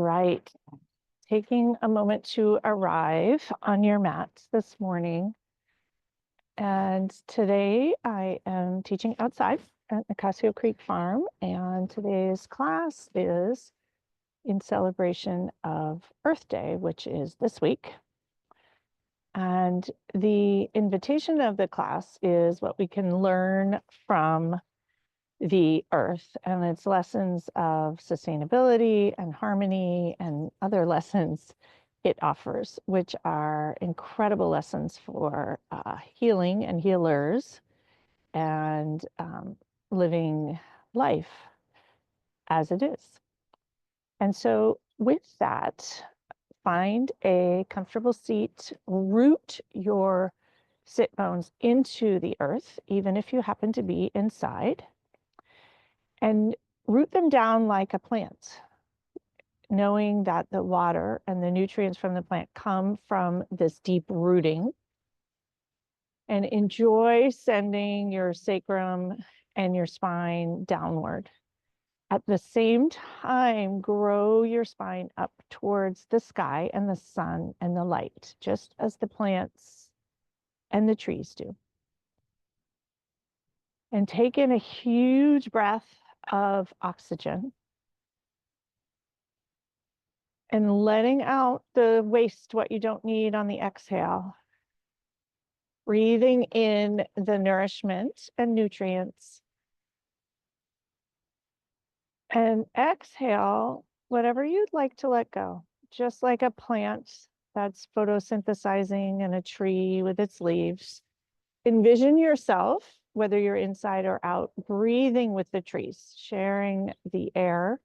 right. Taking a moment to arrive on your mats this morning. And today I am teaching outside at Nicasio Creek Farm, and today's class is in celebration of Earth Day, which is this week. And the invitation of the class is what we can learn from the earth and its lessons of sustainability and harmony and other lessons it offers, which are incredible lessons for healing and healers and living life as it is. And so with that, find a comfortable seat, root your sit bones into the earth, even if you happen to be inside, and root them down like a plant, knowing that the water and the nutrients from the plant come from this deep rooting. And enjoy sending your sacrum and your spine downward. At the same time, grow your spine up towards the sky and the sun and the light, just as the plants and the trees do. And take in a huge breath of oxygen. And letting out the waste, what you don't need on the exhale. Breathing in the nourishment and nutrients. And exhale whatever you'd like to let go, just like a plant that's photosynthesizing and a tree with its leaves. Envision yourself, whether you're inside or out, breathing with the trees, sharing the air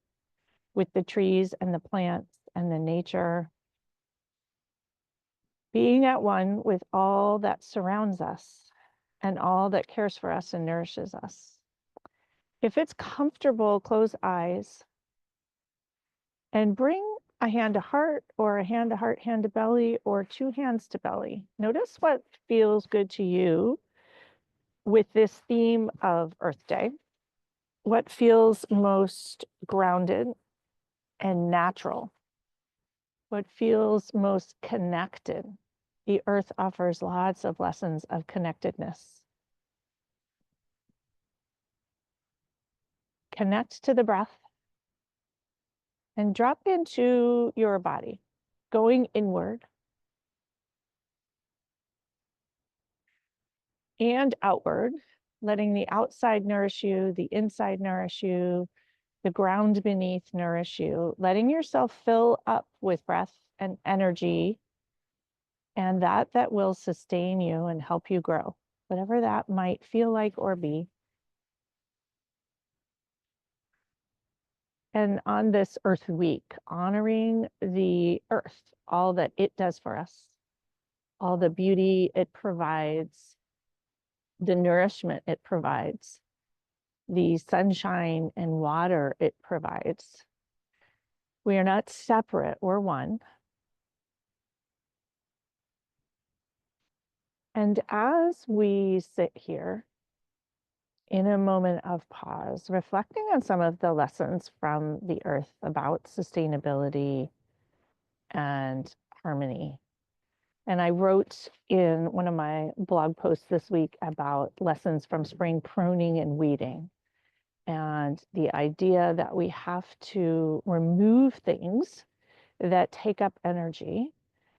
with the trees and the plants and the nature, being at one with all that surrounds us and all that cares for us and nourishes us. If it's comfortable, close eyes and bring a hand to heart or a hand to heart, hand to belly, or two hands to belly. Notice what feels good to you with this theme of Earth Day. What feels most grounded and natural? What feels most connected? The earth offers lots of lessons of connectedness. Connect to the breath and drop into your body, going inward and outward, letting the outside nourish you, the inside nourish you, the ground beneath nourish you, letting yourself fill up with breath and energy, and that will sustain you and help you grow, whatever that might feel like or be. And on this Earth Week, honoring the earth, all that it does for us, all the beauty it provides, the nourishment it provides, the sunshine and water it provides. We are not separate, we're one. And as we sit here in a moment of pause, reflecting on some of the lessons from the earth about sustainability and harmony. And I wrote in one of my blog posts this week about lessons from spring pruning and weeding, and the idea that we have to remove things that take up energy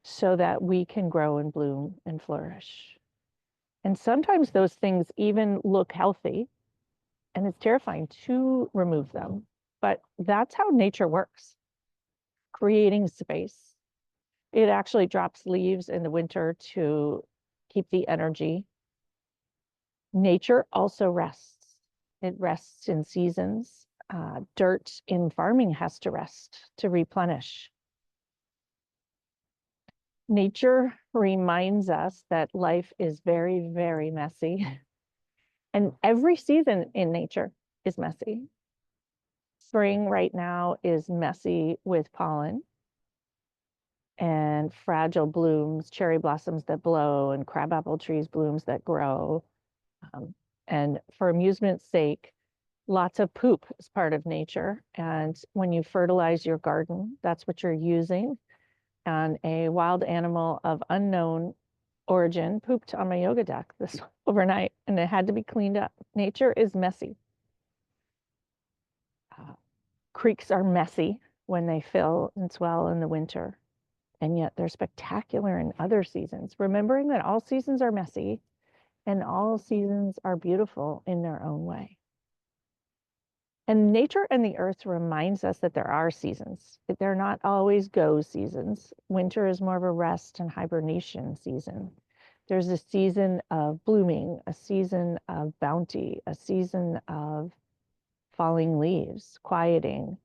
so that we can grow and bloom and flourish. And sometimes those things even look healthy, and it's terrifying to remove them, but that's how nature works, creating space. It actually drops leaves in the winter to keep the energy. Nature also rests. It rests in seasons. Dirt in farming has to rest to replenish. Nature reminds us that life is very, very messy. And every season in nature is messy. Spring right now is messy with pollen and fragile blooms, cherry blossoms that blow, and crabapple trees blooms that grow. And for amusement's sake, Lots of poop is part of nature. And when you fertilize your garden, that's what you're using. And a wild animal of unknown origin pooped on my yoga deck this overnight, and it had to be cleaned up. Nature is messy. Creeks are messy when they fill and swell in the winter, and yet they're spectacular in other seasons. Remembering that all seasons are messy and all seasons are beautiful in their own way. And nature and the earth reminds us that there are seasons. They're not always go seasons. Winter is more of a rest and hibernation season. There's a season of blooming, a season of bounty, a season of falling leaves, quieting,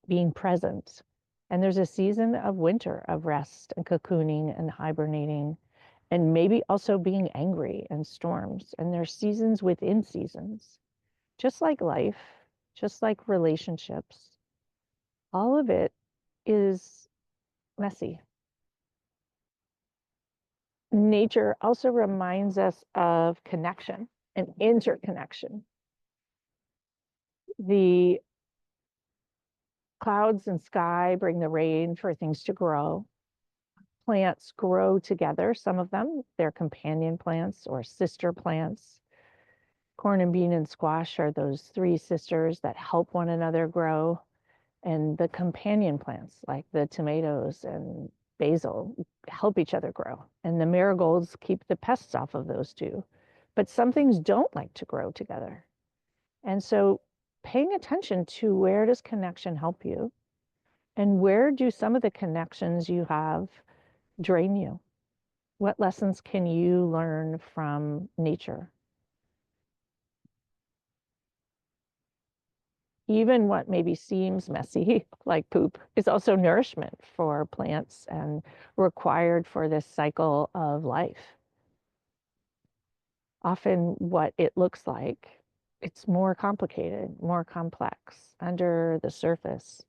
being present. And there's a season of winter, of rest and cocooning and hibernating, and maybe also being angry and storms. And there's seasons within seasons. Just like life, just like relationships, all of it is messy. Nature also reminds us of connection and interconnection. The clouds and sky bring the rain for things to grow. Plants grow together, some of them, they're companion plants or sister plants. Corn and bean and squash are those three sisters that help one another grow. And the companion plants like the tomatoes and basil help each other grow. And the marigolds keep the pests off of those two. But some things don't like to grow together. And so paying attention to where does connection help you? And where do some of the connections you have drain you? What lessons can you learn from nature? Even what maybe seems messy, like poop, is also nourishment for plants and required for this cycle of life. Often what it looks like, it's more complicated, more complex under the surface.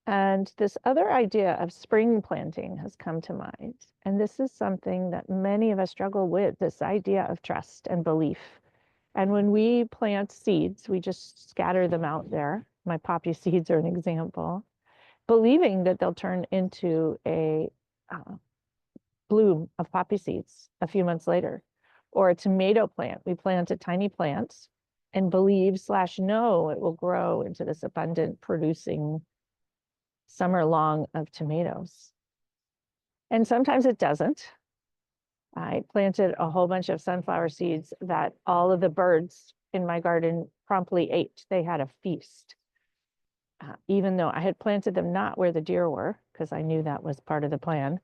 And this other idea of spring planting has come to mind. And this is something that many of us struggle with, this idea of trust and belief. And when we plant seeds, we just scatter them out there. My poppy seeds are an example, believing that they'll turn into a bloom of poppy seeds a few months later. Or a tomato plant, we plant a tiny plant and believe / know it will grow into this abundant producing summer long of tomatoes. And sometimes it doesn't. I planted a whole bunch of sunflower seeds that all of the birds in my garden promptly ate. They had a feast. Even though I had planted them not where the deer were, because I knew that was part of the plan,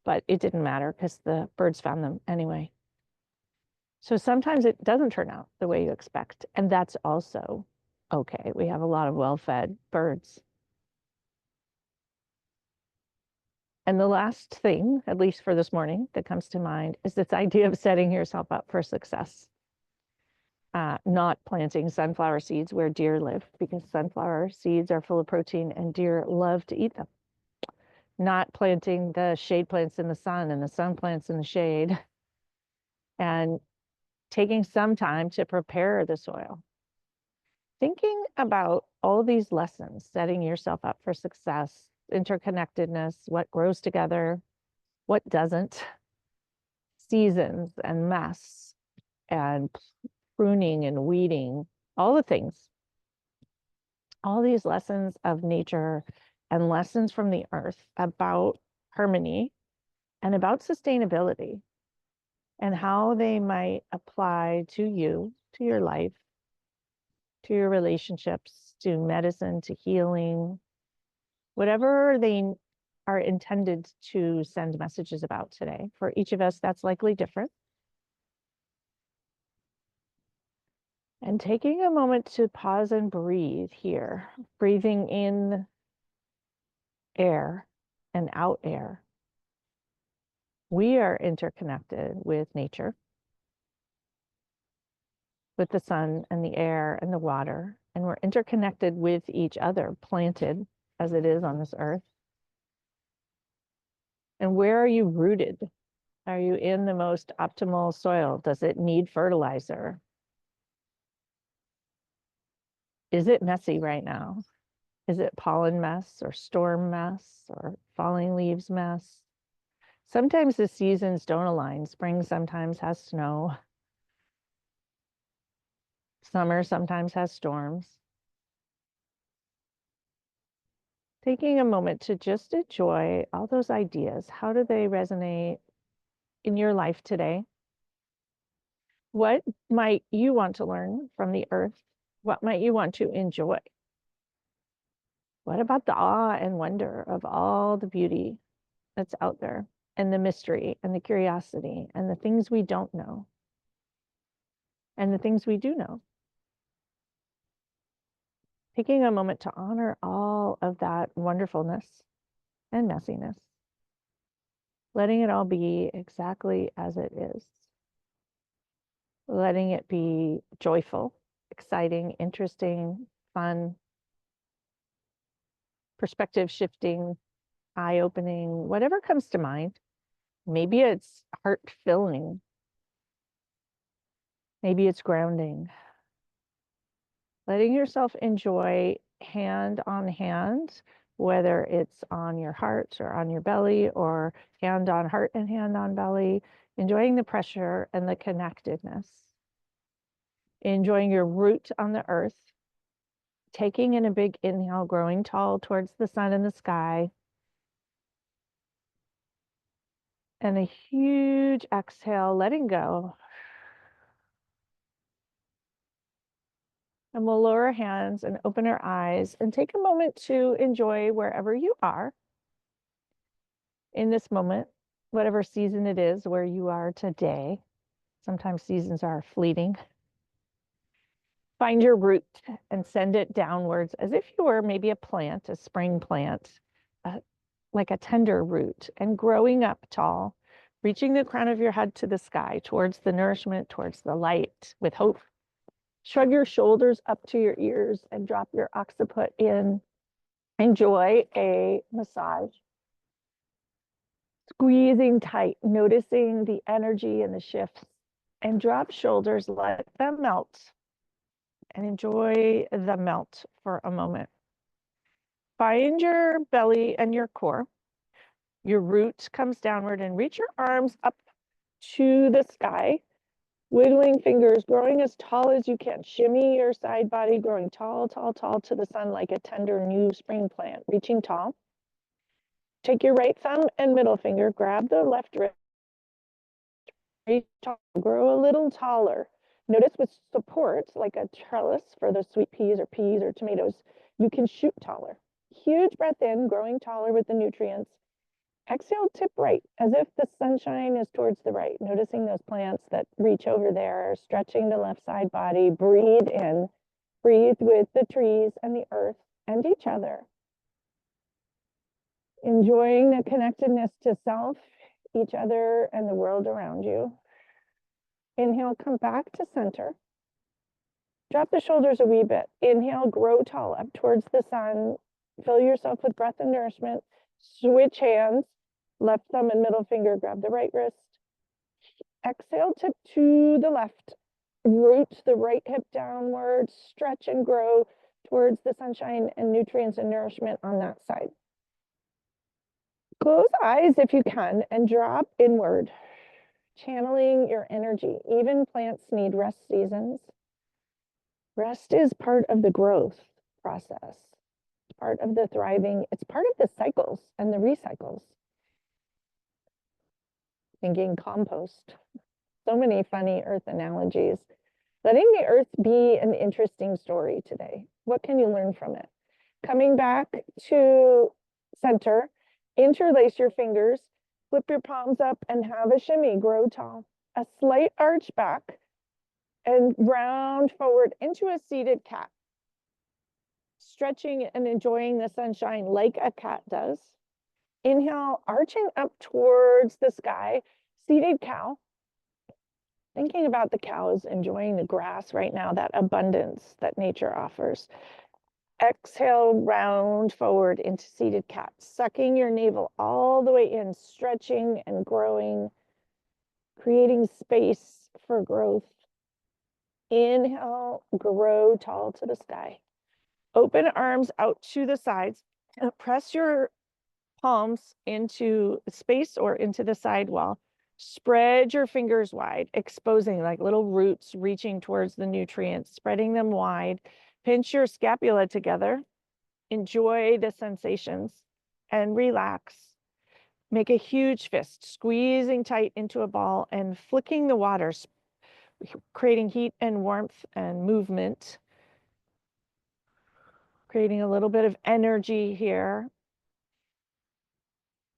but it didn't matter because the birds found them anyway. So sometimes it doesn't turn out the way you expect, and that's also okay. We have a lot of well-fed birds. And the last thing, at least for this morning, that comes to mind is this idea of setting yourself up for success. Not planting sunflower seeds where deer live, because sunflower seeds are full of protein and deer love to eat them. Not planting the shade plants in the sun and the sun plants in the shade. And taking some time to prepare the soil. Thinking about all these lessons, setting yourself up for success, interconnectedness, what grows together, what doesn't, seasons and mess, and pruning and weeding, all the things. All these lessons of nature and lessons from the earth about harmony and about sustainability and how they might apply to you, to your life, to your relationships, to medicine, to healing, whatever they are intended to send messages about today. For each of us, that's likely different. And taking a moment to pause and breathe here, breathing in air and out air. We are interconnected with nature, with the sun and the air and the water, and we're interconnected with each other, planted as it is on this earth. And where are you rooted? Are you in the most optimal soil? Does it need fertilizer? Is it messy right now? Is it pollen mess or storm mess or falling leaves mess? Sometimes the seasons don't align. Spring sometimes has snow. Summer sometimes has storms. Taking a moment to just enjoy all those ideas. How do they resonate in your life today? What might you want to learn from the earth? What might you want to enjoy? What about the awe and wonder of all the beauty that's out there, and the mystery and the curiosity and the things we don't know and the things we do know? Taking a moment to honor all of that wonderfulness and messiness, letting it all be exactly as it is, letting it be joyful, exciting, interesting, fun, perspective shifting, eye opening, whatever comes to mind. Maybe it's heart filling, maybe it's grounding. Letting yourself enjoy hand on hand, whether it's on your heart or on your belly, or hand on heart and hand on belly, enjoying the pressure and the connectedness, enjoying your root on the earth, taking in a big inhale, growing tall towards the sun and the sky, and a huge exhale, letting go. And we'll lower our hands and open our eyes and take a moment to enjoy wherever you are in this moment, whatever season it is where you are today. Sometimes seasons are fleeting. Find your root and send it downwards as if you were maybe a plant, a spring plant, like a tender root, and growing up tall, reaching the crown of your head to the sky, towards the nourishment, towards the light, with hope. Shrug your shoulders up to your ears and drop your occiput in. Enjoy a massage. Squeezing tight, noticing the energy and the shifts, and drop shoulders, let them melt, and enjoy the melt for a moment. Find your belly and your core. Your root comes downward, and reach your arms up to the sky, wiggling fingers, growing as tall as you can. Shimmy your side body, growing tall, tall, tall to the sun like a tender new spring plant, reaching tall. Take your right thumb and middle finger, grab the left wrist, reach tall, grow a little taller. Notice with support, like a trellis for the sweet peas or tomatoes, you can shoot taller. Huge breath in, growing taller with the nutrients. Exhale, tip right, as if the sunshine is towards the right. Noticing those plants that reach over there, stretching the left side body. Breathe in, breathe with the trees and the earth and each other. Enjoying the connectedness to self, each other, and the world around you. Inhale, come back to center. Drop the shoulders a wee bit. Inhale, grow tall up towards the sun. Fill yourself with breath and nourishment. Switch hands. Left thumb and middle finger, grab the right wrist. Exhale, tip to the left. Root the right hip downward. Stretch and grow towards the sunshine and nutrients and nourishment on that side. Close eyes if you can and drop inward, channeling your energy. Even plants need rest seasons. Rest is part of the growth process, part of the thriving. It's part of the cycles and the recycles. Thinking compost. So many funny earth analogies. Letting the earth be an interesting story today. What can you learn from it? Coming back to center, interlace your fingers, flip your palms up and have a shimmy, grow tall. A slight arch back and round forward into a seated cat. Stretching and enjoying the sunshine like a cat does. Inhale, arching up towards the sky, seated cow. Thinking about the cows enjoying the grass right now, that abundance that nature offers. Exhale, round forward into seated cat, sucking your navel all the way in, stretching and growing creating space for growth. Inhale, grow tall to the sky. Open arms out to the sides. Press your palms into space or into the side wall. Spread your fingers wide, exposing like little roots reaching towards the nutrients, spreading them wide. Pinch your scapula together. Enjoy the sensations and relax. Make a huge fist, squeezing tight into a ball and flicking the water, creating heat and warmth and movement. Creating a little bit of energy here.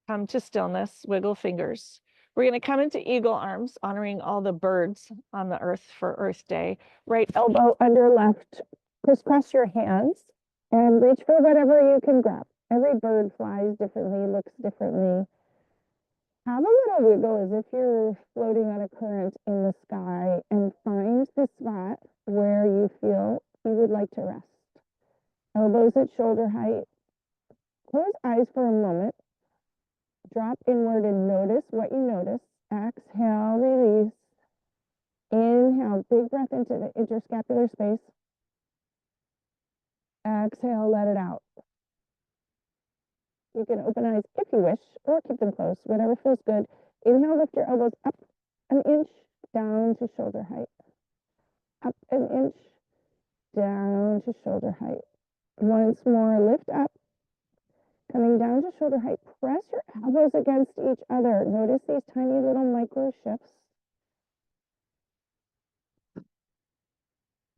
Come to stillness, wiggle fingers. We're going to come into eagle arms, honoring all the birds on the earth for Earth Day. Right elbow under left. Crisscross your hands and reach for whatever you can grab. Every bird flies differently, looks differently. Have a little wiggle as if you're floating on a current in the sky, and find the spot where you feel you would like to rest. Elbows at shoulder height. Close eyes for a moment. Drop inward and notice what you notice. Exhale, release. Inhale, big breath into the interscapular space. Exhale, let it out. You can open eyes if you wish, or keep them closed, whatever feels good. Inhale, lift your elbows up an inch, down to shoulder height. Up an inch, down to shoulder height. Once more, lift up. Coming down to shoulder height, press your elbows against each other. Notice these tiny little micro shifts.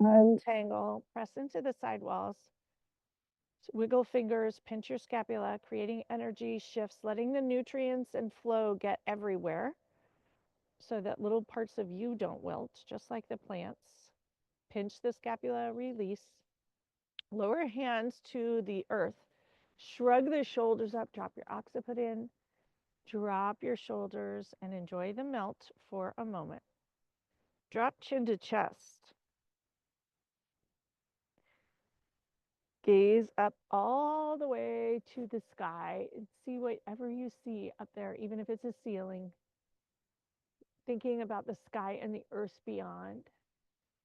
Untangle, press into the side walls. Wiggle fingers, pinch your scapula, creating energy shifts, letting the nutrients and flow get everywhere so that little parts of you don't wilt, just like the plants. Pinch the scapula, release. Lower hands to the earth. Shrug the shoulders up, drop your occiput in, drop your shoulders, and enjoy the melt for a moment. Drop chin to chest. Gaze up all the way to the sky and see whatever you see up there, even if it's a ceiling. Thinking about the sky and the earth beyond.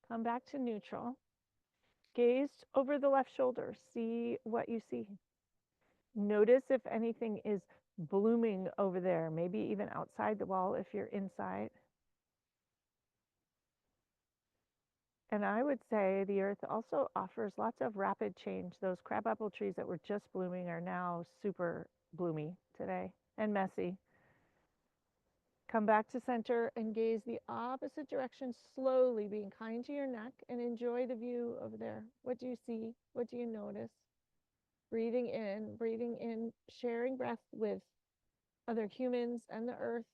Come back to neutral. Gaze over the left shoulder. See what you see. Notice if anything is blooming over there, maybe even outside the wall if you're inside. And I would say the earth also offers lots of rapid change. Those crabapple trees that were just blooming are now super bloomy today and messy. Come back to center and gaze the opposite direction slowly, being kind to your neck, and enjoy the view over there. What do you see? What do you notice? Breathing in, sharing breath with other humans and the earth.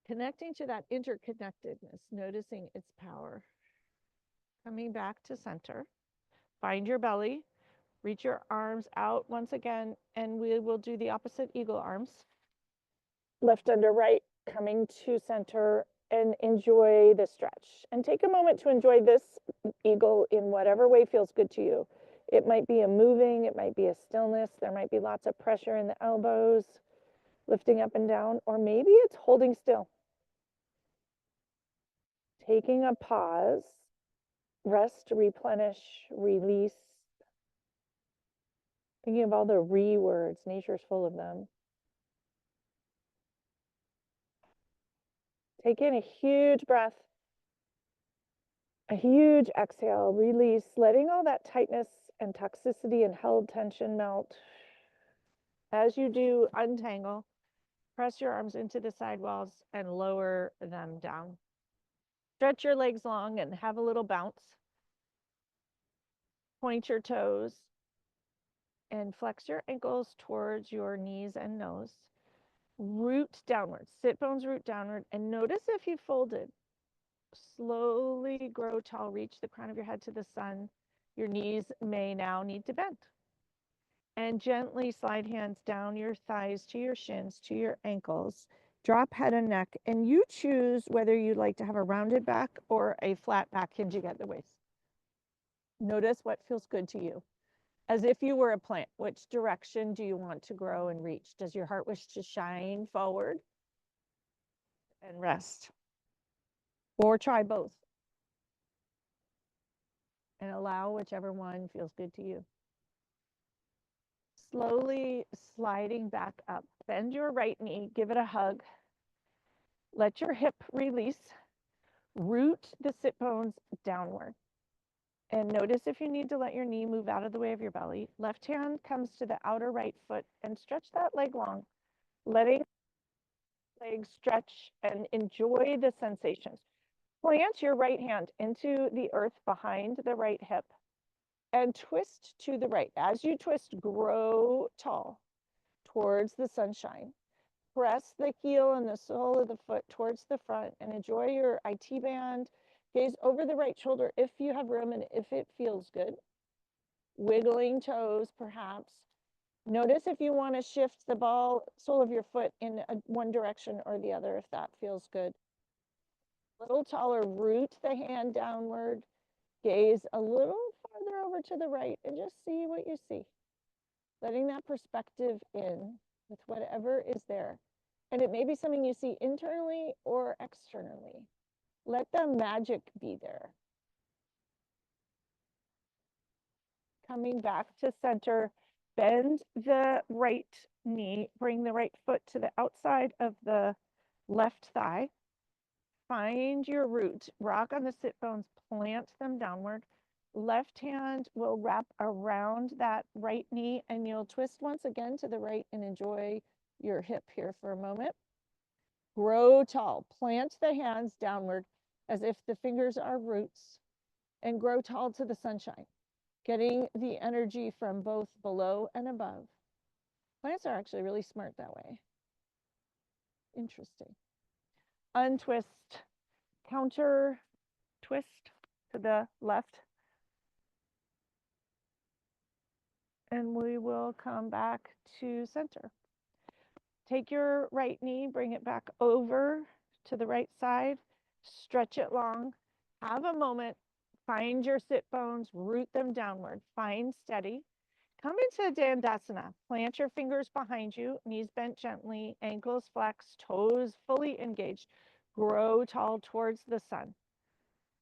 Connecting to that interconnectedness, noticing its power. Coming back to center. Find your belly. Reach your arms out once again, and we will do the opposite eagle arms. Left under right, coming to center, and enjoy the stretch. And take a moment to enjoy this eagle in whatever way feels good to you. It might be a moving, it might be a stillness, there might be lots of pressure in the elbows, lifting up and down, or maybe it's holding still. Taking a pause, rest, replenish, release. Thinking of all the re words, nature's full of them. Take in a huge breath, a huge exhale, release, letting all that tightness and toxicity and held tension melt. As you do, untangle, press your arms into the side walls and lower them down. Stretch your legs long and have a little bounce. Point your toes and flex your ankles towards your knees and nose. Root downward, sit bones root downward, and notice if you folded. Slowly grow tall, reach the crown of your head to the sun. Your knees may now need to bend. And gently slide hands down your thighs to your shins, to your ankles. Drop head and neck, and you choose whether you'd like to have a rounded back or a flat back hinging at the waist. Notice what feels good to you. As if you were a plant, which direction do you want to grow and reach? Does your heart wish to shine forward? and rest. Or try both and allow whichever one feels good to you. Slowly sliding back up. Bend your right knee, give it a hug. Let your hip release. Root the sit bones downward. And notice if you need to let your knee move out of the way of your belly. Left hand comes to the outer right foot and stretch that leg long. Letting leg stretch and enjoy the sensations. Plant your right hand into the earth behind the right hip and twist to the right. As you twist, grow tall towards the sunshine. Press the heel and the sole of the foot towards the front and enjoy your IT band. Gaze over the right shoulder if you have room and if it feels good. Wiggling toes, perhaps. Notice if you want to shift the sole of your foot in one direction or the other, if that feels good. A little taller, root the hand downward. Gaze a little farther over to the right and just see what you see. Letting that perspective in with whatever is there. And it may be something you see internally or externally. Let the magic be there. Coming back to center, bend the right knee, bring the right foot to the outside of the left thigh. Find your root, rock on the sit bones, plant them downward. Left hand will wrap around that right knee and you'll twist once again to the right and enjoy your hip here for a moment. Grow tall, plant the hands downward as if the fingers are roots and grow tall to the sunshine, getting the energy from both below and above. Plants are actually really smart that way. Interesting. Untwist, counter twist to the left. And we will come back to center. Take your right knee, bring it back over to the right side, stretch it long, have a moment, find your sit bones, root them downward, find steady. Come into Dandasana, plant your fingers behind you, knees bent gently, ankles flexed, toes fully engaged, grow tall towards the sun.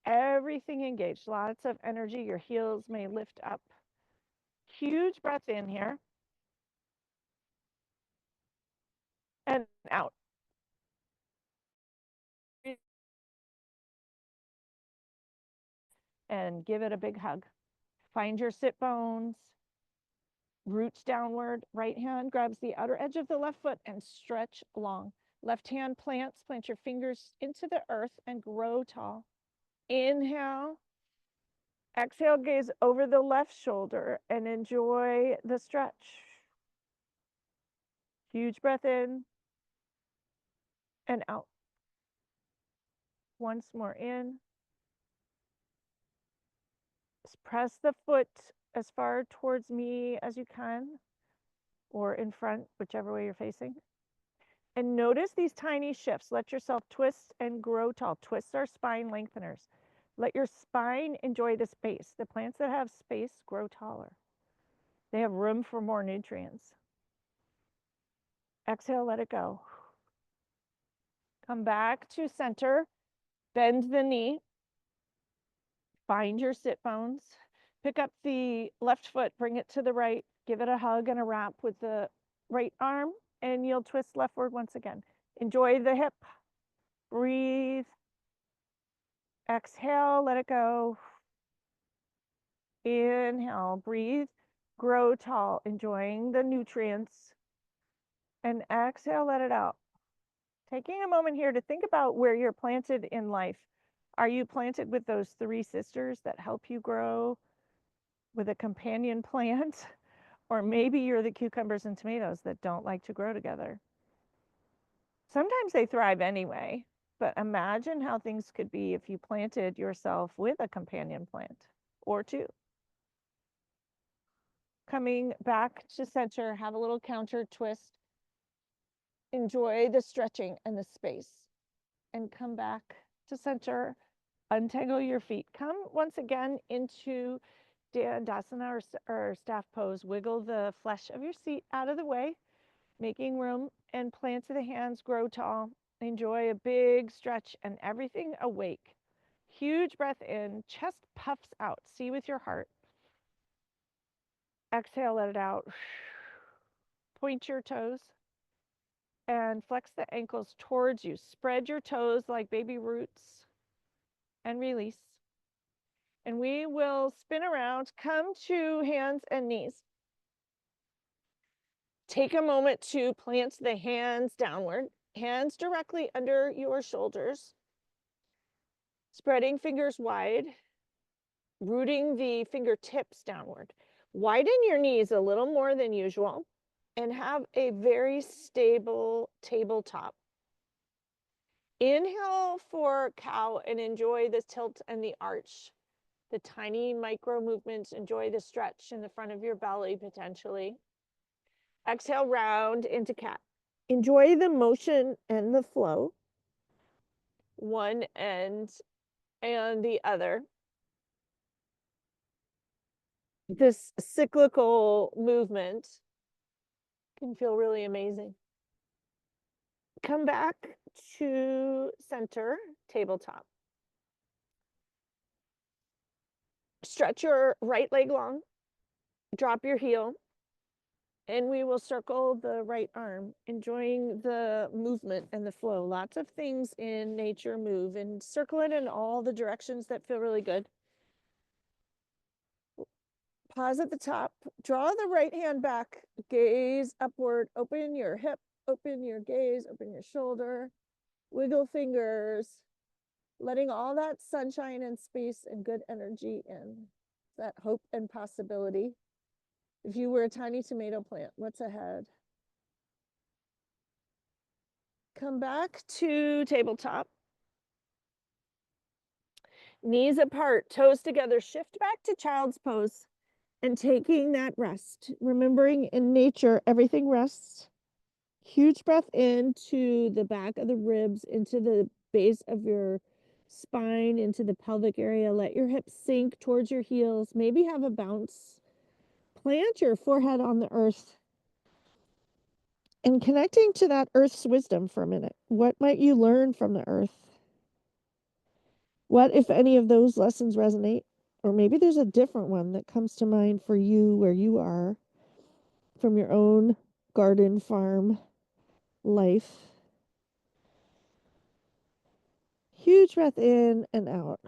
Everything engaged, lots of energy, your heels may lift up. Huge breath in here. And out. And give it a big hug. Find your sit bones. Roots downward. Right hand grabs the outer edge of the left foot and stretch long. Left hand plants. Plant your fingers into the earth and grow tall. Inhale. Exhale, gaze over the left shoulder and enjoy the stretch. Huge breath in and out. Once more in. Press the foot as far towards me as you can, or in front, whichever way you're facing. And notice these tiny shifts. Let yourself twist and grow tall. Twists are spine lengtheners. Let your spine enjoy the space. The plants that have space grow taller. They have room for more nutrients. Exhale, let it go. Come back to center. Bend the knee. Find your sit bones. Pick up the left foot, bring it to the right. Give it a hug and a wrap with the right arm, and you'll twist leftward once again. Enjoy the hip. Breathe. Exhale, let it go. Inhale, breathe. Grow tall, enjoying the nutrients. And exhale, let it out. Taking a moment here to think about where you're planted in life. Are you planted with those three sisters that help you grow, with a companion plant? Or maybe you're the cucumbers and tomatoes that don't like to grow together. Sometimes they thrive anyway, but imagine how things could be if you planted yourself with a companion plant or two. Coming back to center, have a little counter twist. Enjoy the stretching and the space. And come back to center. Untangle your feet. Come once again into Dandasana or staff pose. Wiggle the flesh of your seat out of the way, making room, and plant the hands, grow tall. Enjoy a big stretch and everything awake. Huge breath in, chest puffs out. See with your heart. Exhale, let it out. Point your toes and flex the ankles towards you. Spread your toes like baby roots and release. And we will spin around, come to hands and knees. Take a moment to plant the hands downward, hands directly under your shoulders, spreading fingers wide, rooting the fingertips downward. Widen your knees a little more than usual and have a very stable tabletop. Inhale for cow and enjoy the tilt and the arch, the tiny micro movements. Enjoy the stretch in the front of your belly potentially. Exhale, round into cat. Enjoy the motion and the flow, one end and the other. This cyclical movement can feel really amazing. Come back to center, tabletop. Stretch your right leg long, drop your heel, and we will circle the right arm, enjoying the movement and the flow. Lots of things in nature move, and circle it in all the directions that feel really good. Pause at the top, draw the right hand back, gaze upward, open your hip, open your gaze, open your shoulder, wiggle fingers, letting all that sunshine and space and good energy in, that hope and possibility. If you were a tiny tomato plant, what's ahead? Come back to tabletop. Knees apart, toes together, shift back to child's pose and taking that rest. Remembering in nature, everything rests. Huge breath into the back of the ribs, into the base of your spine, into the pelvic area. Let your hips sink towards your heels. Maybe have a bounce. Plant your forehead on the earth. And connecting to that earth's wisdom for a minute. What might you learn from the earth? What, if any, of those lessons resonate? Or maybe there's a different one that comes to mind for you where you are from your own garden, farm, life. Huge breath in and out.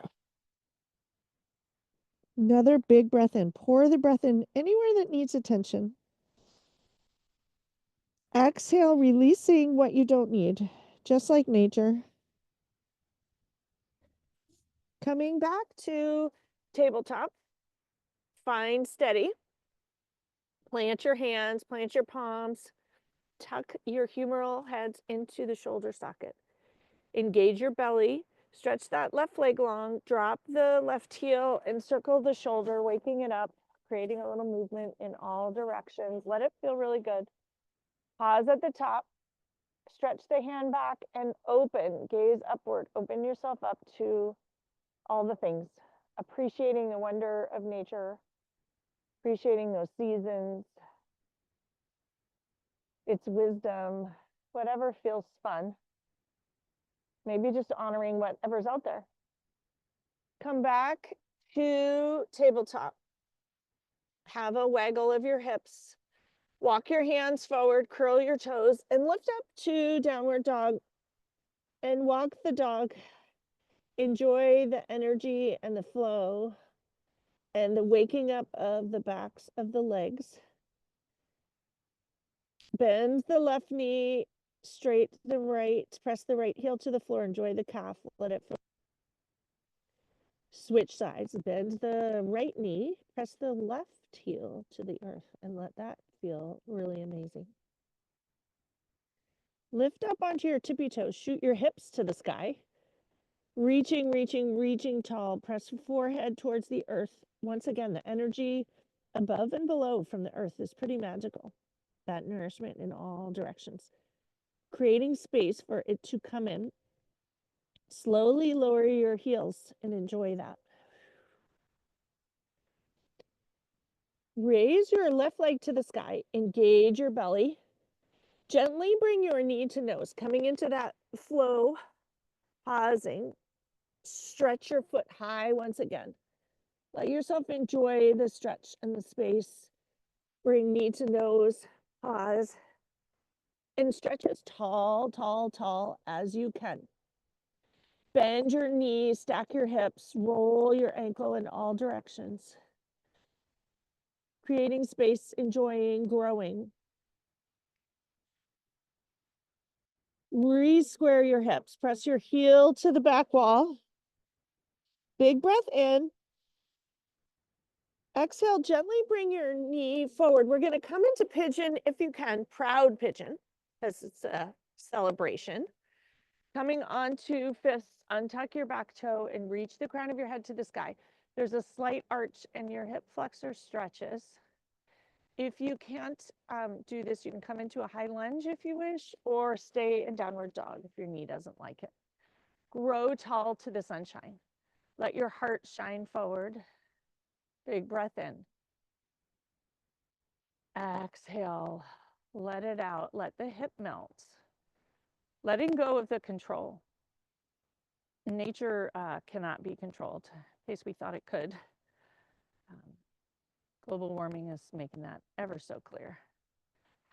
Another big breath in. Pour the breath in anywhere that needs attention. Exhale, releasing what you don't need, just like nature. Coming back to tabletop. Find steady. Plant your hands, plant your palms. Tuck your humeral heads into the shoulder socket. Engage your belly. Stretch that left leg long. Drop the left heel and circle the shoulder, waking it up, creating a little movement in all directions. Let it feel really good. Pause at the top. Stretch the hand back and open. Gaze upward. Open yourself up to all the things. Appreciating the wonder of nature. Appreciating those seasons. Its wisdom. Whatever feels fun. Maybe just honoring whatever's out there. Come back to tabletop. Have a waggle of your hips. Walk your hands forward, curl your toes, and lift up to downward dog. And walk the dog. Enjoy the energy and the flow and the waking up of the backs of the legs. Bend the left knee, straight the right, press the right heel to the floor, enjoy the calf, let it flow. Switch sides, bend the right knee, press the left heel to the earth, and let that feel really amazing. Lift up onto your tippy toes, shoot your hips to the sky. Reaching, reaching, reaching tall. Press forehead towards the earth. Once again, the energy above and below from the earth is pretty magical. That nourishment in all directions. Creating space for it to come in. Slowly lower your heels and enjoy that. Raise your left leg to the sky. Engage your belly. Gently bring your knee to nose, coming into that flow, pausing. Stretch your foot high once again. Let yourself enjoy the stretch and the space. Bring knee to nose, pause, and stretch as tall, tall, tall as you can. Bend your knees, stack your hips, roll your ankle in all directions. Creating space, enjoying, growing. Re-square your hips. Press your heel to the back wall. Big breath in. Exhale, gently bring your knee forward. We're going to come into pigeon if you can, proud pigeon, because it's a celebration. Coming onto fists, untuck your back toe and reach the crown of your head to the sky. There's a slight arch and your hip flexor stretches. If you can't do this, you can come into a high lunge if you wish, or stay in downward dog if your knee doesn't like it. Grow tall to the sunshine. Let your heart shine forward. Big breath in. Exhale. Let it out. Let the hip melt. Letting go of the control. Nature cannot be controlled, in case we thought it could. Global warming is making that ever so clear.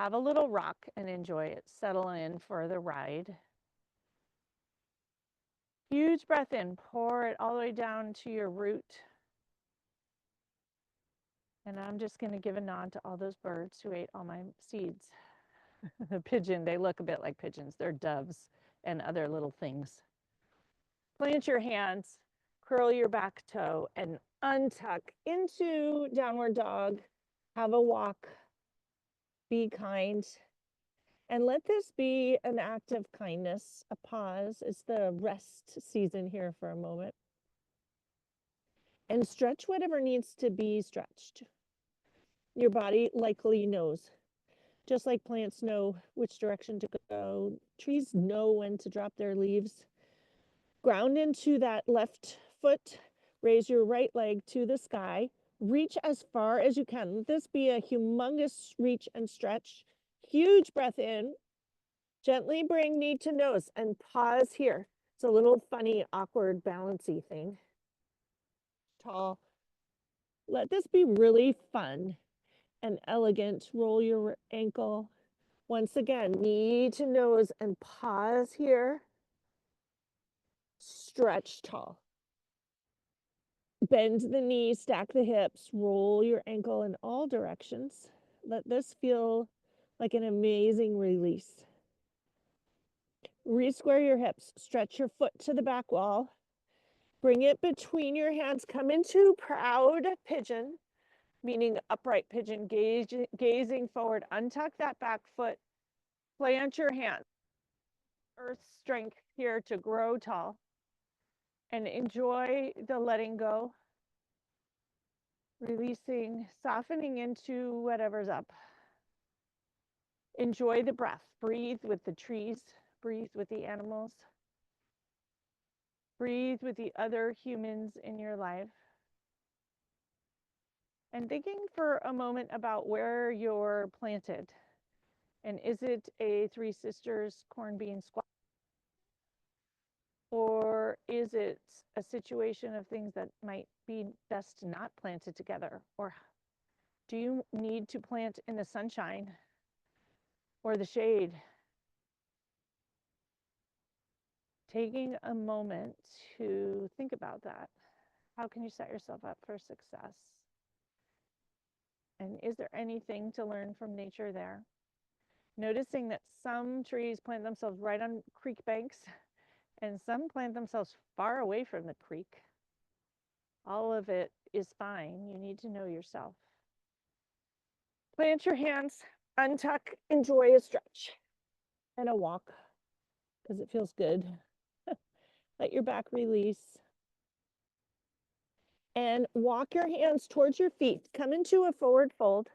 Have a little rock and enjoy it. Settle in for the ride. Huge breath in. Pour it all the way down to your root. And I'm just going to give a nod to all those birds who ate all my seeds. The pigeon, they look a bit like pigeons. They're doves and other little things. Plant your hands, curl your back toe, and untuck into downward dog. Have a walk. Be kind. And let this be an act of kindness, a pause. It's the rest season here for a moment. And stretch whatever needs to be stretched. Your body likely knows. Just like plants know which direction to go, trees know when to drop their leaves. Ground into that left foot. Raise your right leg to the sky. Reach as far as you can. Let this be a humongous reach and stretch. Huge breath in. Gently bring knee to nose and pause here. It's a little funny, awkward, balancy thing. Tall. Let this be really fun and elegant. Roll your ankle. Once again, knee to nose and pause here. Stretch tall. Bend the knee, stack the hips, roll your ankle in all directions. Let this feel like an amazing release. Re-square your hips, stretch your foot to the back wall. Bring it between your hands. Come into proud pigeon, meaning upright pigeon, gazing forward. Untuck that back foot. Plant your hands. Earth strength here to grow tall. And enjoy the letting go. Releasing, softening into whatever's up. Enjoy the breath. Breathe with the trees. Breathe with the animals. Breathe with the other humans in your life. And thinking for a moment about where you're planted. And is it a Three Sisters corn bean squash? Or is it a situation of things that might be best not planted together? Or do you need to plant in the sunshine or the shade? Taking a moment to think about that. How can you set yourself up for success? And is there anything to learn from nature there? Noticing that some trees plant themselves right on creek banks and some plant themselves far away from the creek. All of it is fine. You need to know yourself. Plant your hands, untuck, enjoy a stretch and a walk because it feels good. Let your back release. And walk your hands towards your feet. Come into a forward fold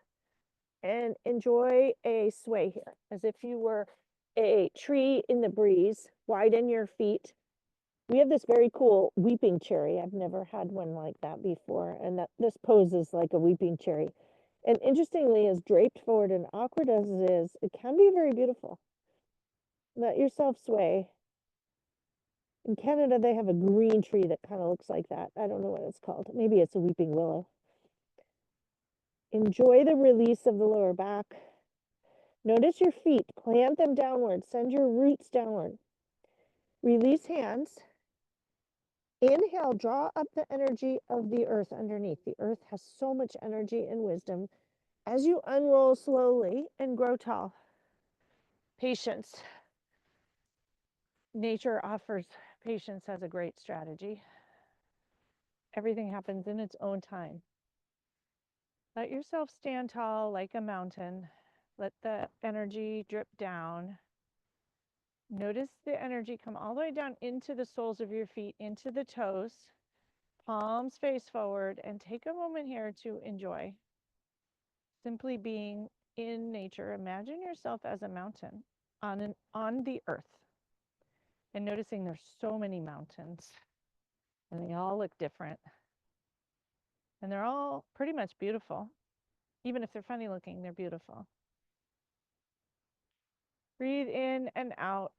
and enjoy a sway here, as if you were a tree in the breeze. Widen your feet. We have this very cool weeping cherry. I've never had one like that before. And this poses like a weeping cherry. And interestingly, as draped forward and awkward as it is, it can be very beautiful. Let yourself sway. In Canada, they have a green tree that kind of looks like that. I don't know what it's called. Maybe it's a weeping willow. Enjoy the release of the lower back. Notice your feet. Plant them downward. Send your roots downward. Release hands. Inhale, draw up the energy of the earth underneath. The earth has so much energy and wisdom. As you unroll slowly and grow tall, patience. Nature offers patience as a great strategy. Everything happens in its own time. Let yourself stand tall like a mountain. Let the energy drip down. Notice the energy come all the way down into the soles of your feet, into the toes, palms face forward, and take a moment here to enjoy simply being in nature. Imagine yourself as a mountain on the earth, and noticing there's so many mountains and they all look different, and they're all pretty much beautiful. Even if they're funny looking, they're beautiful. Breathe in and out.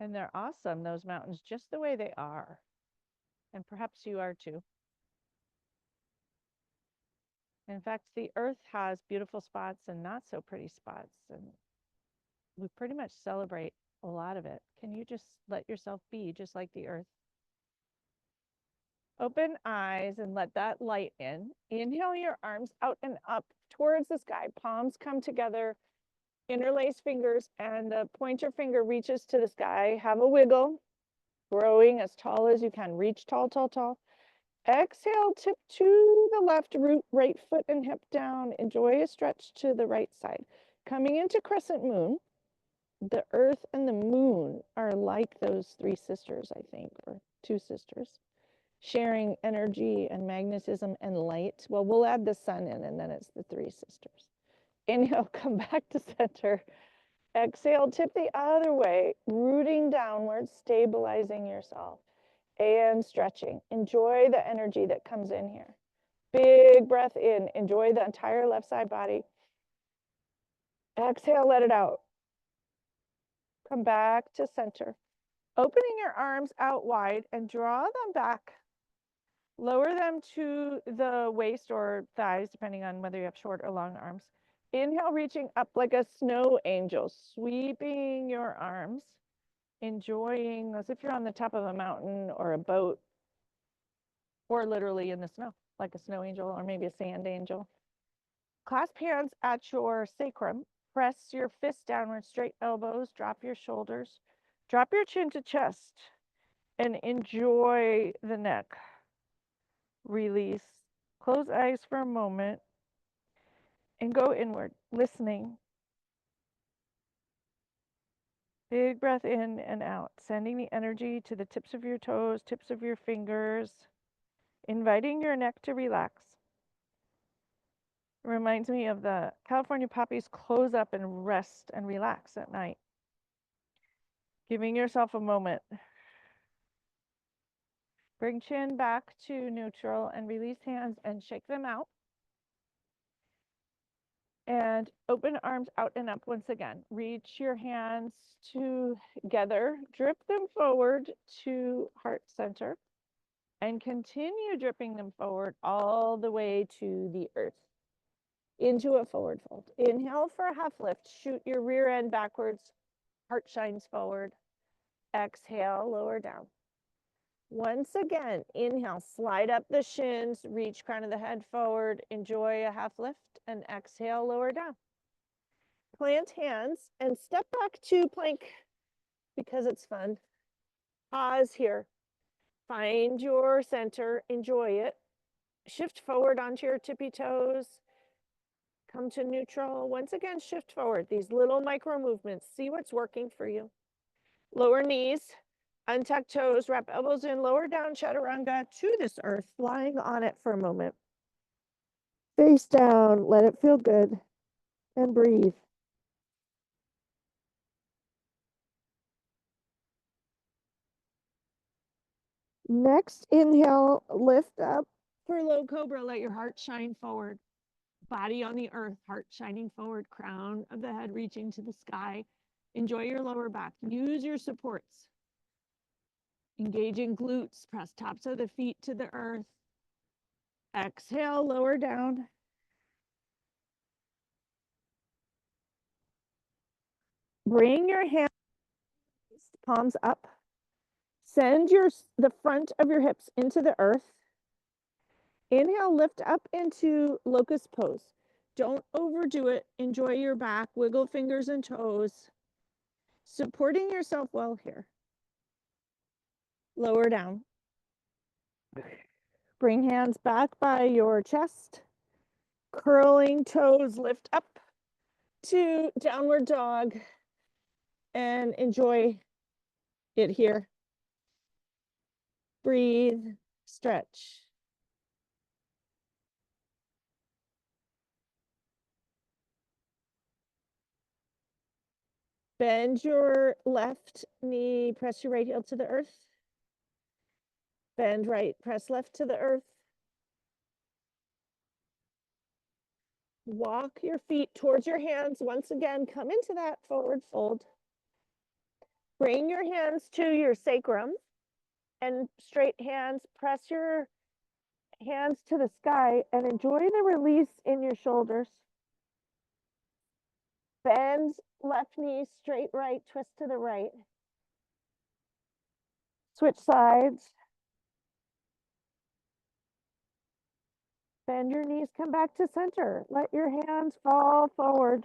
And they're awesome, those mountains, just the way they are. And perhaps you are too. In fact, the earth has beautiful spots and not so pretty spots. And we pretty much celebrate a lot of it. Can you just let yourself be just like the earth? Open eyes and let that light in. Inhale your arms out and up towards the sky. Palms come together, interlace fingers, and the pointer finger reaches to the sky. Have a wiggle, growing as tall as you can. Reach tall, tall, tall. Exhale, tip to the left, root right foot and hip down. Enjoy a stretch to the right side. Coming into crescent moon, the earth and the moon are like those three sisters, I think, or two sisters, sharing energy and magnetism and light. Well, we'll add the sun in, and then it's the three sisters. Inhale, come back to center. Exhale, tip the other way, rooting downwards, stabilizing yourself and stretching. Enjoy the energy that comes in here. Big breath in. Enjoy the entire left side body. Exhale, let it out. Come back to center. Opening your arms out wide and draw them back. Lower them to the waist or thighs, depending on whether you have short or long arms. Inhale, reaching up like a snow angel, sweeping your arms, enjoying as if you're on the top of a mountain or a boat, or literally in the snow, like a snow angel or maybe a sand angel. Clasp hands at your sacrum. Press your fists downward, straight elbows, drop your shoulders, drop your chin to chest, and enjoy the neck. Release. Close eyes for a moment and go inward, listening. Big breath in and out, sending the energy to the tips of your toes, tips of your fingers, inviting your neck to relax. It reminds me of the California poppies close up and rest and relax at night. Giving yourself a moment. Bring chin back to neutral and release hands and shake them out. And open arms out and up once again. Reach your hands together, drip them forward to heart center, and continue dripping them forward all the way to the earth, into a forward fold. Inhale for a half lift. Shoot your rear end backwards. Heart shines forward. Exhale, lower down. Once again, inhale, slide up the shins, reach crown of the head forward, enjoy a half lift, and exhale, lower down. Plant hands and step back to plank because it's fun. Pause here. Find your center, enjoy it. Shift forward onto your tippy toes. Come to neutral. Once again, shift forward. These little micro movements. See what's working for you. Lower knees, untuck toes, wrap elbows in, lower down chaturanga to this earth, lying on it for a moment. Face down, let it feel good, and breathe. Next, inhale, lift up For low cobra, let your heart shine forward. Body on the earth, heart shining forward, crown of the head reaching to the sky. Enjoy your lower back. Use your supports. Engaging glutes, press tops of the feet to the earth. Exhale, lower down. Bring your hands, palms up. Send the front of your hips into the earth. Inhale, lift up into locust pose. Don't overdo it. Enjoy your back. Wiggle fingers and toes. Supporting yourself well here. Lower down. Bring hands back by your chest. Curling toes, lift up to downward dog. And enjoy it here. Breathe, stretch. Bend your left knee, press your right heel to the earth. Bend right, press left to the earth. Walk your feet towards your hands. Once again, come into that forward fold. Bring your hands to your sacrum and straight hands. Press your hands to the sky and enjoy the release in your shoulders. Bend left knee, straight right, twist to the right. Switch sides. Bend your knees, come back to center. Let your hands fall forward.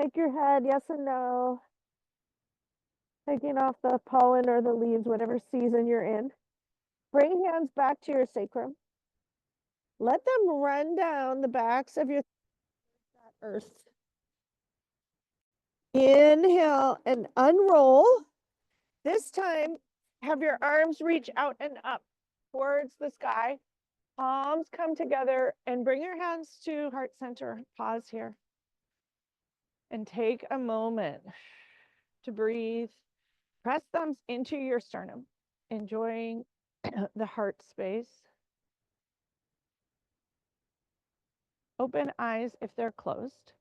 Take your head, yes and no. Taking off the pollen or the leaves, whatever season you're in. Bring hands back to your sacrum. Let them run down the backs of your earth. Inhale and unroll. This time, have your arms reach out and up towards the sky. Palms come together and bring your hands to heart center. Pause here. And take a moment to breathe. Press thumbs into your sternum, enjoying the heart space. Open eyes if they're closed.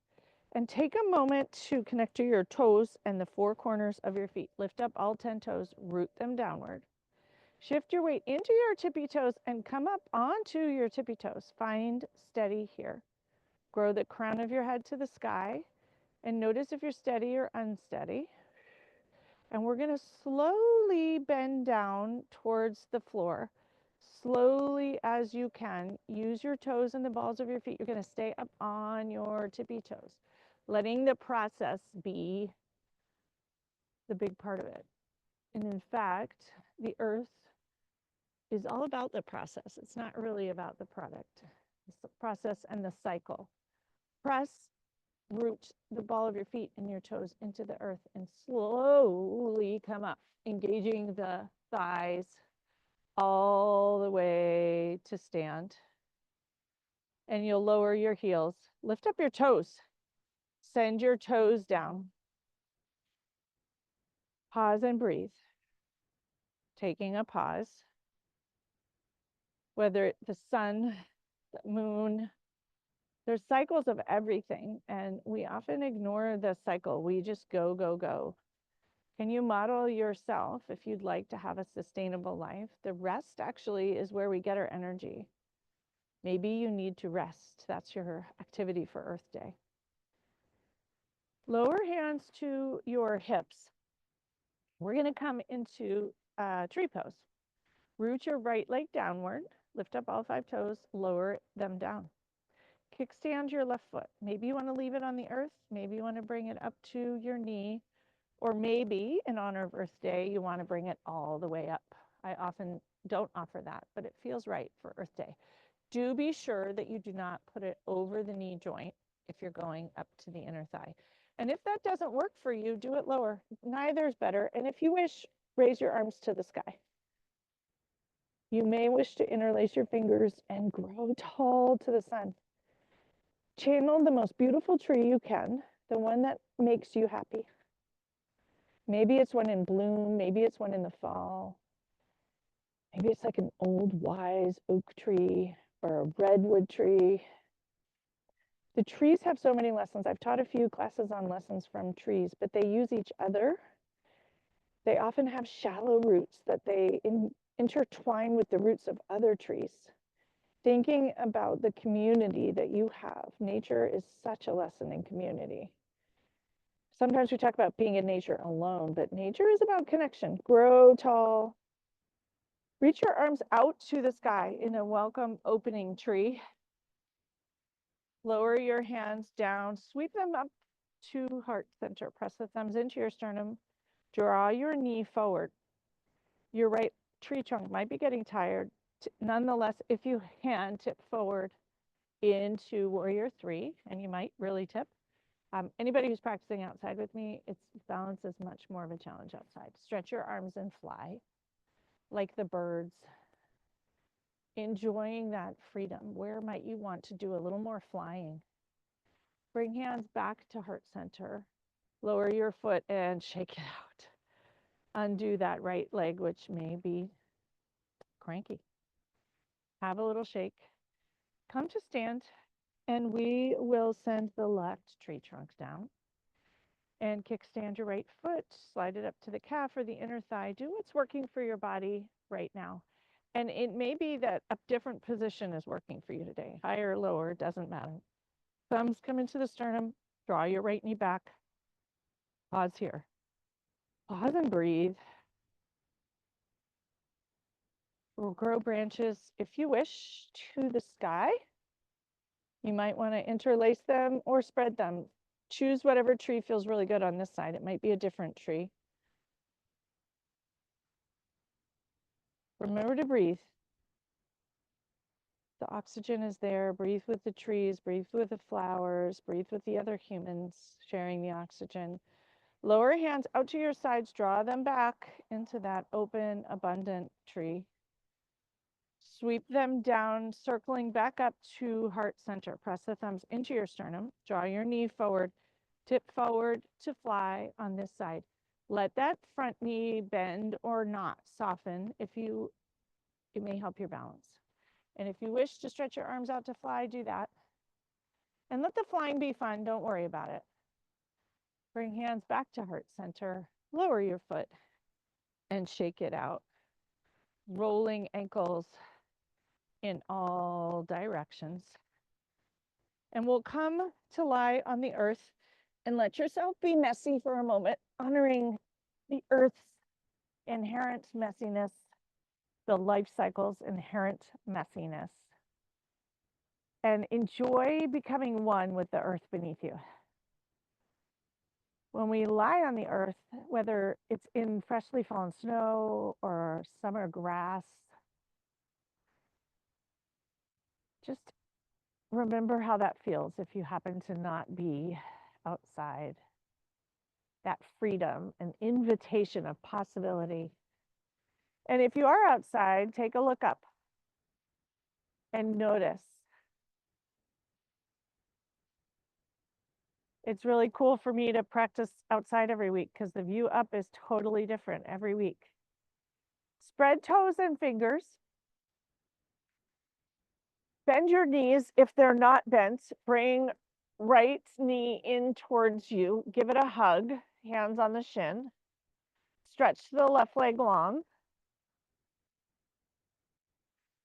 And take a moment to connect to your toes and the four corners of your feet. Lift up all 10 toes, root them downward. Shift your weight into your tippy toes and come up onto your tippy toes. Find steady here. Grow the crown of your head to the sky and notice if you're steady or unsteady. And we're going to slowly bend down towards the floor. Slowly as you can. Use your toes and the balls of your feet. You're going to stay up on your tippy toes. Letting the process be the big part of it. And in fact, the earth is all about the process. It's not really about the product. It's the process and the cycle. Press, root the ball of your feet and your toes into the earth and slowly come up, engaging the thighs all the way to stand. And you'll lower your heels. Lift up your toes. Send your toes down. Pause and breathe. Taking a pause. Whether the sun, the moon, there's cycles of everything, and we often ignore the cycle. We just go, go, go. Can you model yourself if you'd like to have a sustainable life? The rest actually is where we get our energy. Maybe you need to rest. That's your activity for Earth Day. Lower hands to your hips. We're going to come into tree pose. Root your right leg downward. Lift up all 5 toes. Lower them down. Kickstand your left foot. Maybe you want to leave it on the earth. Maybe you want to bring it up to your knee. Or maybe, in honor of Earth Day, you want to bring it all the way up. I often don't offer that, but it feels right for Earth Day. Do be sure that you do not put it over the knee joint if you're going up to the inner thigh. And if that doesn't work for you, do it lower. Neither is better. And if you wish, raise your arms to the sky. You may wish to interlace your fingers and grow tall to the sun. Channel the most beautiful tree you can, the one that makes you happy. Maybe it's one in bloom, maybe it's one in the fall. Maybe it's like an old wise oak tree. or a redwood tree. The trees have so many lessons. I've taught a few classes on lessons from trees, but they use each other. They often have shallow roots that they intertwine with the roots of other trees. Thinking about the community that you have, nature is such a lesson in community. Sometimes we talk about being in nature alone, but nature is about connection. Grow tall. Reach your arms out to the sky in a welcome opening tree. Lower your hands down, sweep them up to heart center. Press the thumbs into your sternum. Draw your knee forward. Your right tree trunk might be getting tired. Nonetheless, if you can, tip forward into warrior three, and you might really tip. Anybody who's practicing outside with me, balance is much more of a challenge outside. Stretch your arms and fly like the birds, enjoying that freedom. Where might you want to do a little more flying? Bring hands back to heart center. Lower your foot and shake it out. Undo that right leg, which may be cranky. Have a little shake. Come to stand, and we will send the left tree trunk down. And kickstand your right foot, slide it up to the calf or the inner thigh. Do what's working for your body right now. And it may be that a different position is working for you today. Higher or lower, doesn't matter. Thumbs come into the sternum. Draw your right knee back. Pause here. Pause and breathe. We'll grow branches, if you wish, to the sky. You might want to interlace them or spread them. Choose whatever tree feels really good on this side. It might be a different tree. Remember to breathe. The oxygen is there. Breathe with the trees, breathe with the flowers, breathe with the other humans sharing the oxygen. Lower hands out to your sides, draw them back into that open, abundant tree. Sweep them down, circling back up to heart center. Press the thumbs into your sternum, draw your knee forward, tip forward to fly on this side. Let that front knee bend or not soften. It may help your balance. And if you wish to stretch your arms out to fly, do that. And let the flying be fun, don't worry about it. Bring hands back to heart center, lower your foot and shake it out. Rolling ankles in all directions. And we'll come to lie on the earth and let yourself be messy for a moment, honoring the earth's inherent messiness, the life cycle's inherent messiness. And enjoy becoming one with the earth beneath you. When we lie on the earth, whether it's in freshly fallen snow or summer grass, just remember how that feels if you happen to not be outside. That freedom, an invitation of possibility. And if you are outside, take a look up and notice. It's really cool for me to practice outside every week because the view up is totally different every week. Spread toes and fingers. Bend your knees if they're not bent. Bring right knee in towards you. Give it a hug, hands on the shin. Stretch the left leg long.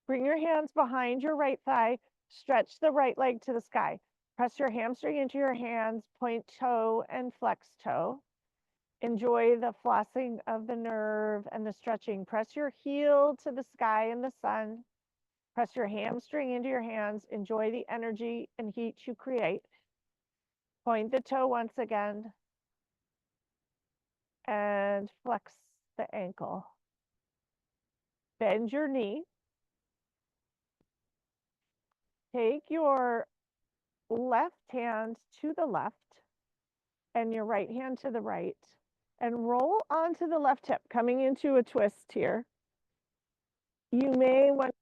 Bring your hands behind your right thigh. Stretch the right leg to the sky. Press your hamstring into your hands, point toe and flex toe. Enjoy the flossing of the nerve and the stretching. Press your heel to the sky and the sun. Press your hamstring into your hands. Enjoy the energy and heat you create. Point the toe once again. And flex the ankle. Bend your knee. Take your left hand to the left and your right hand to the right and roll onto the left hip, coming into a twist here. You may want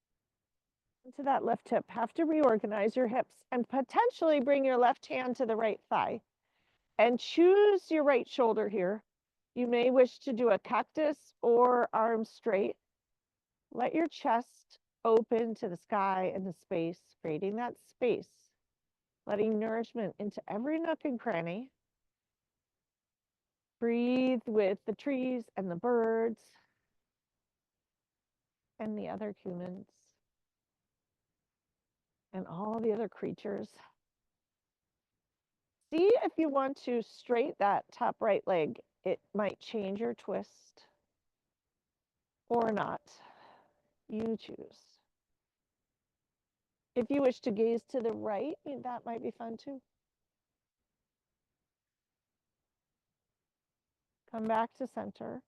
to that left hip, have to reorganize your hips and potentially bring your left hand to the right thigh and choose your right shoulder here. You may wish to do a cactus or arms straight. Let your chest open to the sky and the space, creating that space, letting nourishment into every nook and cranny. Breathe with the trees and the birds and the other humans and all the other creatures. See if you want to straight that top right leg. It might change your twist or not. You choose. If you wish to gaze to the right, that might be fun too. Come back to center.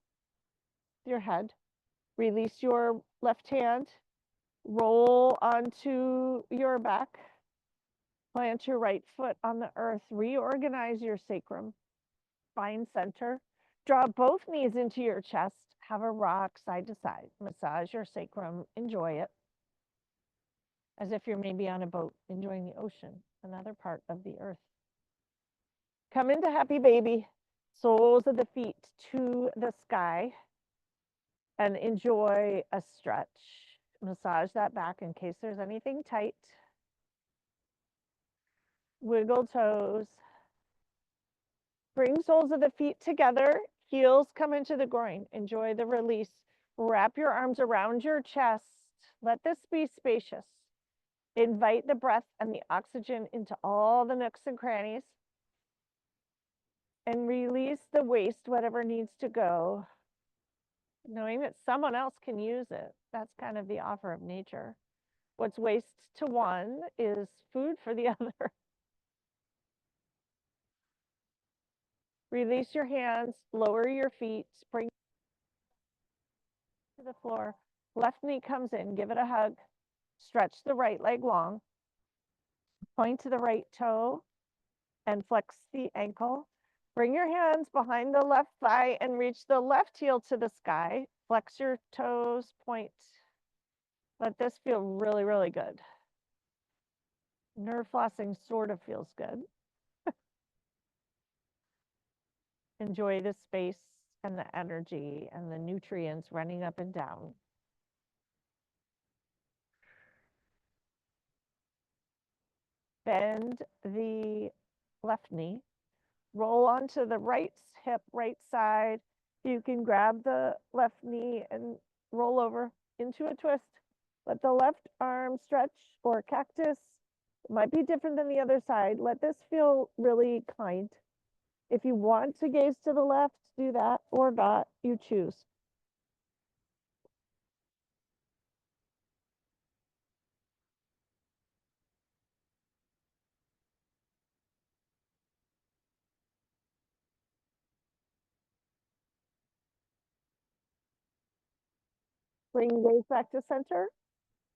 Your head. Release your left hand. Roll onto your back. Plant your right foot on the earth. Reorganize your sacrum. Find center. Draw both knees into your chest. Have a rock side to side. Massage your sacrum. Enjoy it. As if you're maybe on a boat enjoying the ocean, another part of the earth. Come into happy baby. Soles of the feet to the sky. And enjoy a stretch. Massage that back in case there's anything tight. Wiggle toes. Bring soles of the feet together. Heels come into the groin. Enjoy the release. Wrap your arms around your chest. Let this be spacious. Invite the breath and the oxygen into all the nooks and crannies. And release the waste, whatever needs to go. Knowing that someone else can use it. That's kind of the offer of nature. What's waste to one is food for the other. Release your hands, lower your feet, spring to the floor. Left knee comes in, give it a hug. Stretch the right leg long. Point to the right toe and flex the ankle. Bring your hands behind the left thigh and reach the left heel to the sky. Flex your toes, point. Let this feel really, really good. Nerve flossing sort of feels good. Enjoy the space and the energy and the nutrients running up and down. Bend the left knee. Roll onto the right hip, right side. You can grab the left knee and roll over into a twist. Let the left arm stretch or cactus. It might be different than the other side. Let this feel really kind. If you want to gaze to the left, do that or not, you choose. Bring gaze back to center.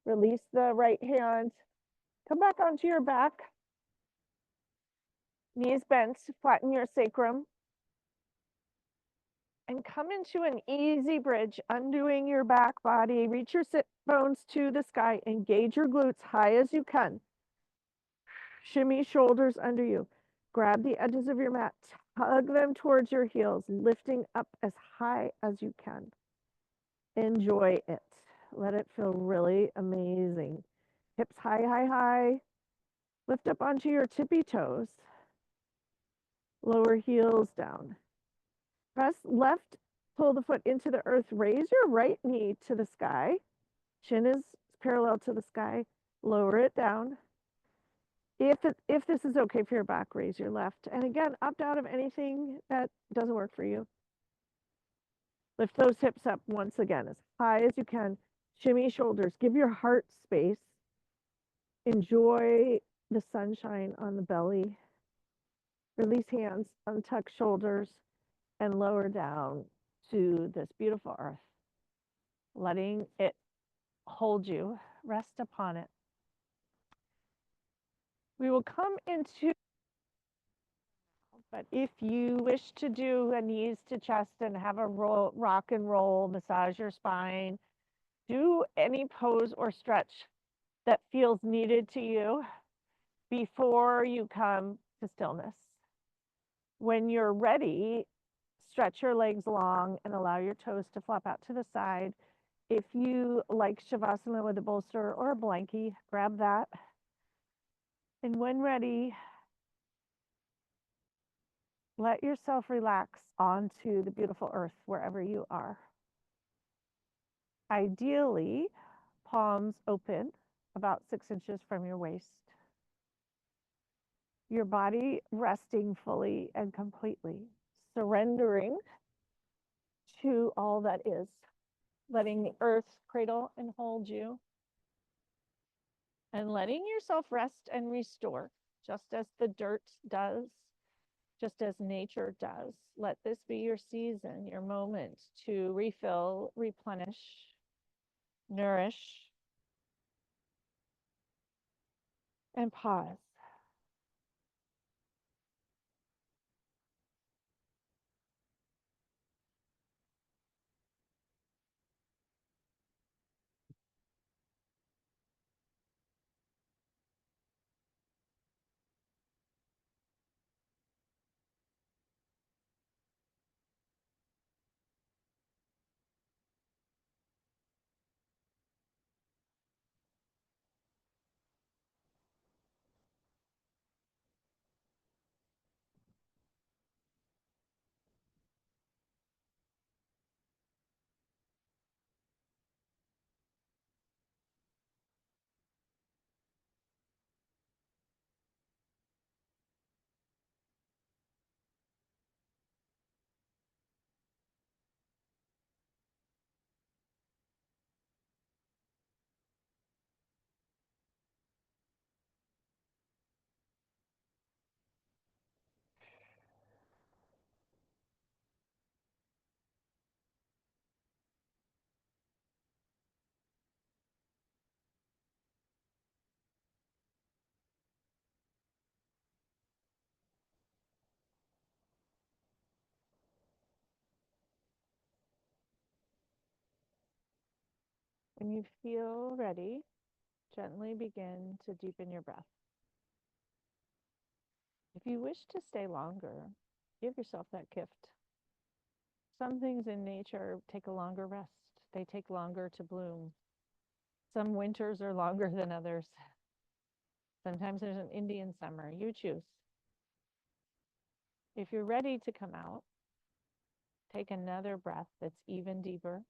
Release the right hand. Come back onto your back. Knees bent, flatten your sacrum. And come into an easy bridge, undoing your back body. Reach your sit bones to the sky. Engage your glutes high as you can. Shimmy shoulders under you. Grab the edges of your mat. Tug them towards your heels, lifting up as high as you can. Enjoy it. Let it feel really amazing. Hips high, high, high. Lift up onto your tippy toes. Lower heels down. Press left, pull the foot into the earth. Raise your right knee to the sky. Chin is parallel to the sky. Lower it down. If this is okay for your back, raise your left. And again, opt out of anything that doesn't work for you. Lift those hips up once again, as high as you can. Shimmy shoulders. Give your heart space. Enjoy the sunshine on the belly. Release hands, untuck shoulders, and lower down to this beautiful earth. Letting it hold you. Rest upon it. We will come into, but if you wish to do a knees to chest and have a rock and roll, massage your spine, do any pose or stretch that feels needed to you before you come to stillness. When you're ready, stretch your legs long and allow your toes to flop out to the side. If you like Shavasana with a bolster or a blankie, grab that. And when ready, let yourself relax onto the beautiful earth wherever you are. Ideally, palms open about 6 inches from your waist. Your body resting fully and completely, surrendering to all that is, letting the earth cradle and hold you, and letting yourself rest and restore, just as the dirt does, just as nature does. Let this be your season, your moment to refill, replenish, nourish, and pause. When you feel ready, gently begin to deepen your breath. If you wish to stay longer, give yourself that gift. Some things in nature take a longer rest. They take longer to bloom. Some winters are longer than others. Sometimes there's an Indian summer. You choose. If you're ready to come out, take another breath that's even deeper.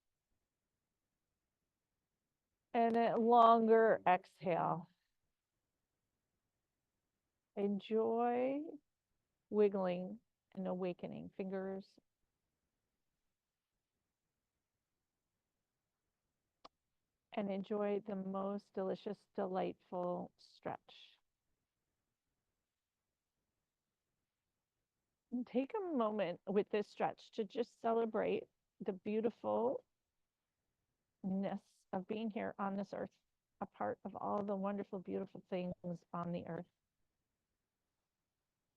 And a longer exhale. Enjoy wiggling and awakening fingers. And enjoy the most delicious, delightful stretch. And take a moment with this stretch to just celebrate the beautifulness of being here on this earth, a part of all the wonderful, beautiful things on the earth.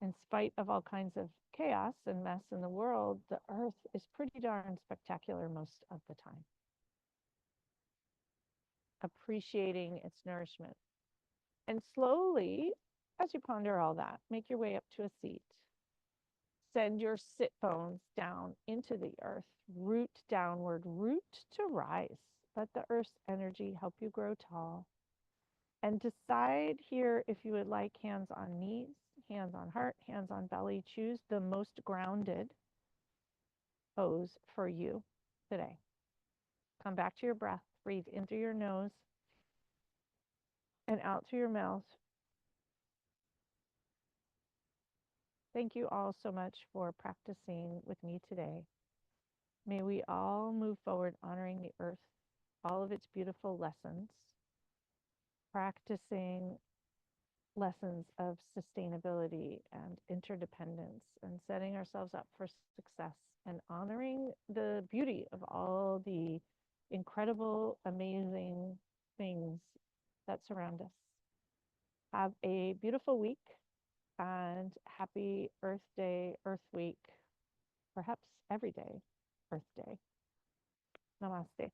In spite of all kinds of chaos and mess in the world, the earth is pretty darn spectacular most of the time. Appreciating its nourishment. And slowly, as you ponder all that, make your way up to a seat. Send your sit bones down into the earth, root downward, root to rise. Let the earth's energy help you grow tall. And decide here if you would like hands on knees, hands on heart, hands on belly. Choose the most grounded pose for you today. Come back to your breath. Breathe in through your nose and out through your mouth. Thank you all so much for practicing with me today. May we all move forward honoring the earth, all of its beautiful lessons, practicing lessons of sustainability and interdependence, and setting ourselves up for success, and honoring the beauty of all the incredible, amazing things that surround us. Have a beautiful week and happy Earth Day, Earth Week, perhaps every day, Earth Day. Namaste.